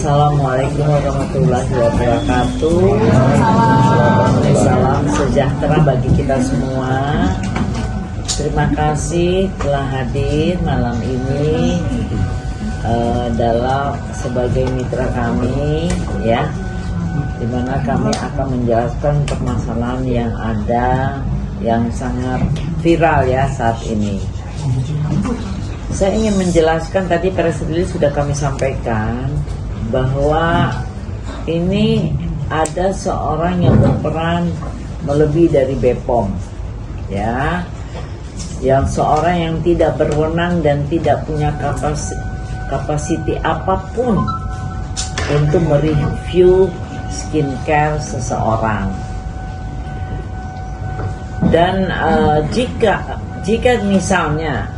Assalamualaikum warahmatullahi wabarakatuh. Salam sejahtera bagi kita semua. Terima kasih telah hadir malam ini dalam sebagai mitra kami, ya, dimana kami akan menjelaskan permasalahan yang ada yang sangat viral ya saat ini. Saya ingin menjelaskan, tadi press release sudah kami sampaikan bahwa ini ada seorang yang berperan melebihi dari BPOM, ya, yang seorang yang tidak berwenang dan tidak punya kapasiti apapun untuk mereview skincare seseorang. Dan jika misalnya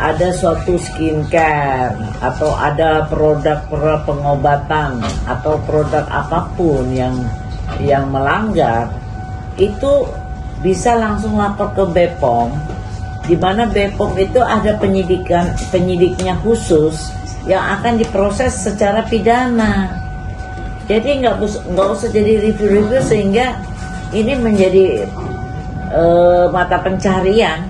ada suatu skincare atau ada produk pengobatan atau produk apapun yang melanggar, itu bisa langsung lapor ke BPOM, di mana BPOM itu ada penyidiknya khusus yang akan diproses secara pidana. Jadi nggak usah jadi review-review sehingga ini menjadi mata pencarian.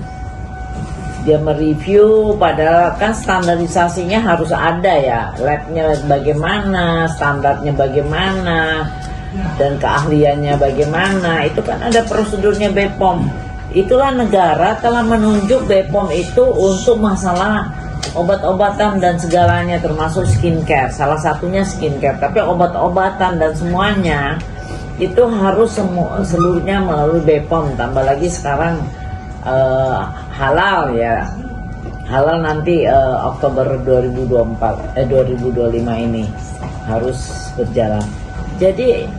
Dia mereview, padahal kan standarisasinya harus ada ya, labnya bagaimana, standarnya bagaimana, dan keahliannya bagaimana. Itu kan ada prosedurnya BPOM. Itulah negara telah menunjuk BPOM itu untuk masalah obat-obatan dan segalanya, termasuk skincare. Salah satunya skincare, tapi obat-obatan dan semuanya itu harus seluruhnya melalui BPOM. Tambah lagi sekarang halal ya, halal nanti Oktober 2025 ini harus berjalan. Jadi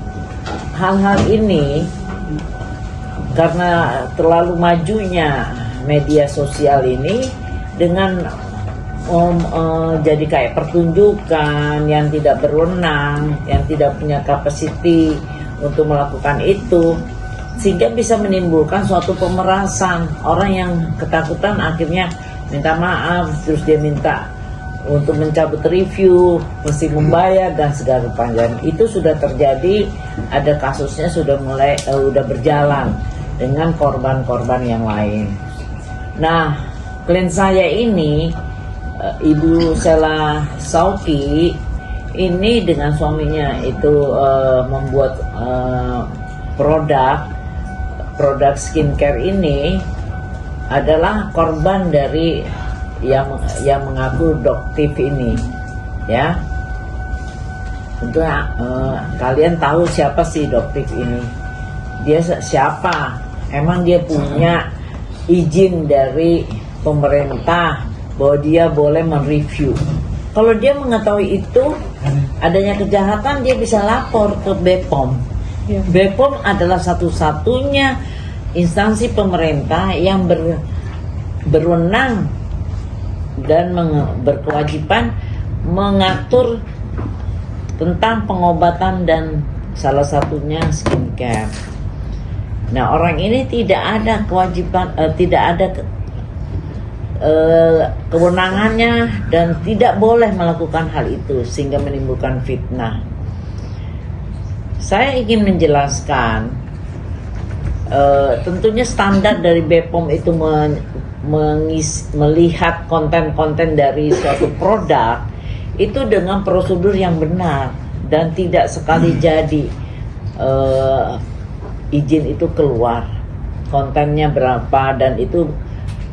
hal-hal ini karena terlalu majunya media sosial ini dengan jadi kayak pertunjukan yang tidak berwenang, yang tidak punya kapasiti untuk melakukan itu, sehingga bisa menimbulkan suatu pemerasan. Orang yang ketakutan akhirnya minta maaf, terus dia minta untuk mencabut review, mesti membayar dan segala panjang. Itu sudah terjadi, ada kasusnya sudah mulai udah berjalan dengan korban-korban yang lain. Nah, klien saya ini Ibu Sela Sauki ini dengan suaminya itu membuat produk skincare ini adalah korban dari yang mengaku doktif ini, ya. Tentu kalian tahu siapa sih doktif ini? Dia siapa? Emang dia punya izin dari pemerintah bahwa dia boleh mereview? Kalau dia mengetahui itu adanya kejahatan, dia bisa lapor ke BPOM. BPOM adalah satu-satunya instansi pemerintah yang berwenang dan berkewajiban mengatur tentang pengobatan dan salah satunya skincare. Nah, orang ini tidak ada kewajiban, tidak ada kewenangannya dan tidak boleh melakukan hal itu sehingga menimbulkan fitnah. Saya ingin menjelaskan, tentunya standar dari BPOM itu melihat konten-konten dari suatu produk itu dengan prosedur yang benar, dan tidak sekali jadi izin itu keluar, kontennya berapa, dan itu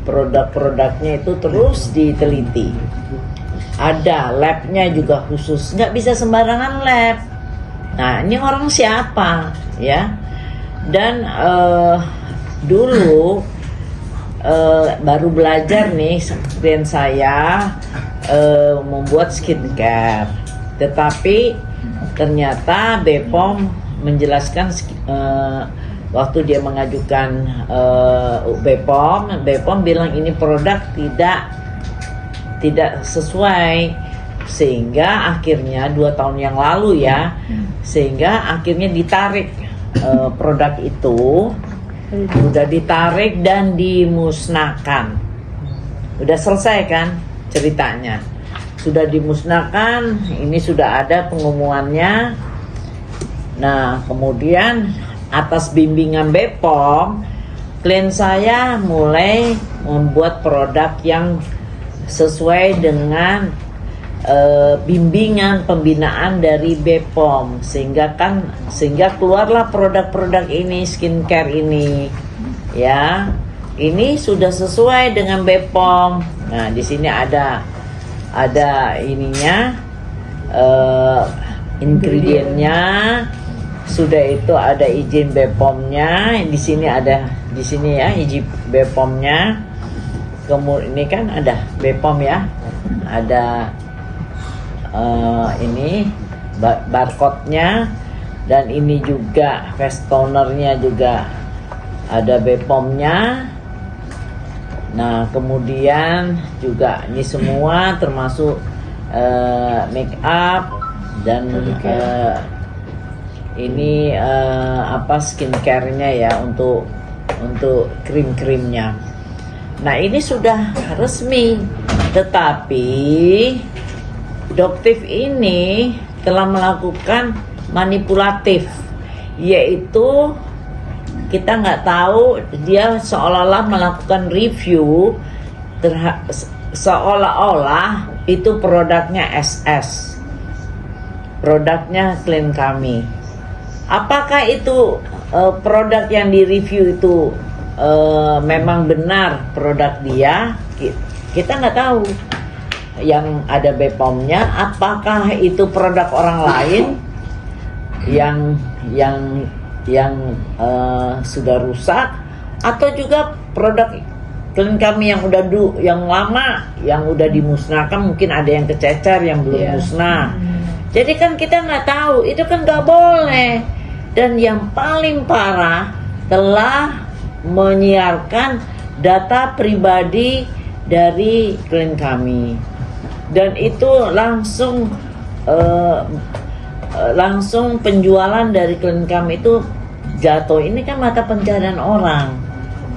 produk-produknya itu terus diteliti. Ada labnya juga khusus, nggak bisa sembarangan lab. Nah, ini orang siapa ya? Dan dulu baru belajar nih klien saya membuat skincare, tetapi ternyata BPOM menjelaskan waktu dia mengajukan BPOM bilang ini produk tidak sesuai, sehingga akhirnya 2 tahun yang lalu ya, sehingga akhirnya ditarik produk itu, udah ditarik dan dimusnahkan. Udah selesai kan ceritanya. sudah dimusnahkan. Ini sudah ada pengumumannya. Nah, kemudian atas bimbingan BPOM, klien saya mulai membuat produk yang sesuai dengan bimbingan pembinaan dari BPOM, sehingga keluarlah produk-produk ini, skincare ini, ya. Ini sudah sesuai dengan BPOM. Nah, di sini ada ininya, ingredientnya, sudah itu ada izin BPOM-nya. Di sini ya izin BPOM-nya. Kemudian ini kan ada BPOM ya, ada ini barcode-nya, dan ini juga face toner-nya juga ada BPOM-nya. Nah, kemudian juga ini semua termasuk make up dan ini skincare-nya ya, untuk krim-krimnya. Nah, ini sudah resmi, tetapi Doktif ini telah melakukan manipulatif, yaitu kita nggak tahu, dia seolah-olah melakukan review seolah-olah itu produknya SS, produknya klien kami. Apakah itu produk yang direview itu memang benar produk dia? Kita nggak tahu. Yang ada BPOM-nya, apakah itu produk orang lain yang sudah rusak, atau juga produk klien kami yang lama yang udah dimusnahkan, mungkin ada yang kececer yang belum musnah. Jadi kan kita nggak tahu, itu kan nggak boleh. Dan yang paling parah, telah menyiarkan data pribadi dari klien kami. Dan itu langsung penjualan dari klien kami itu jatuh. Ini kan mata pencaharian orang.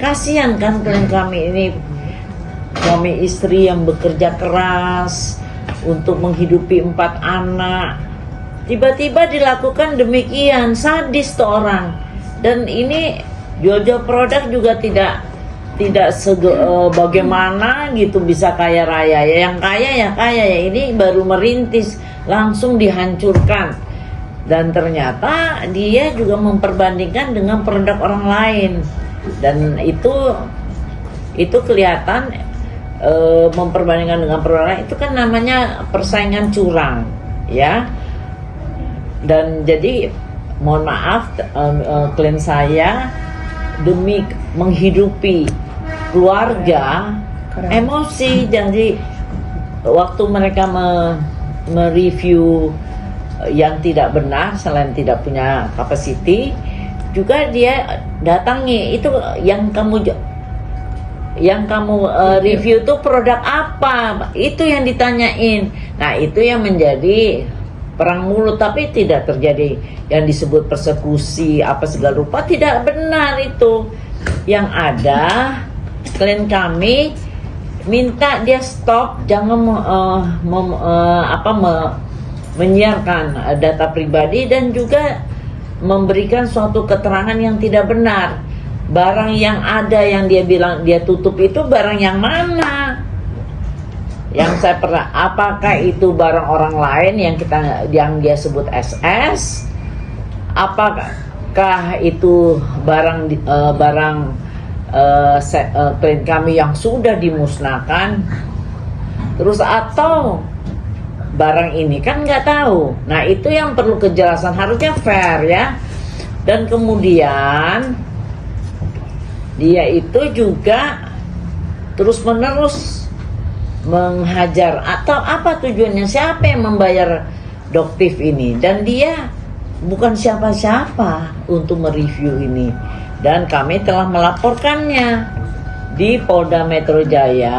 Kasihan kan klien kami ini, suami istri yang bekerja keras untuk menghidupi 4 anak. Tiba-tiba dilakukan demikian, sadis tuh orang. Dan ini jual-jual produk juga tidak bagaimana gitu bisa kaya raya ya. Yang kaya ya, ini baru merintis langsung dihancurkan. Dan ternyata dia juga memperbandingkan dengan produk orang lain, dan itu kelihatan memperbandingkan dengan produk lain, itu kan namanya persaingan curang ya. Dan jadi mohon maaf, klien saya demi menghidupi keluarga emosi. Jadi waktu mereka mereview yang tidak benar, selain tidak punya capacity, juga dia datangi, itu yang kamu review tuh produk apa, itu yang ditanyain. Nah, itu yang menjadi perang mulut, tapi tidak terjadi yang disebut persekusi apa segala rupa, tidak benar itu. Yang ada klien kami minta dia stop, jangan menyiarkan data pribadi, dan juga memberikan suatu keterangan yang tidak benar. Barang yang ada yang dia bilang dia tutup itu barang yang mana? Yang saya pernah, apakah itu barang orang lain yang dia sebut SS? Apakah itu barang klien kami yang sudah dimusnahkan? Terus atau barang ini kan nggak tahu. Nah, itu yang perlu kejelasan, harusnya fair ya. Dan kemudian dia itu juga terus-menerus menghajar, atau apa tujuannya, siapa yang membayar Doktif ini, dan dia bukan siapa-siapa untuk mereview ini. Dan kami telah melaporkannya di Polda Metro Jaya.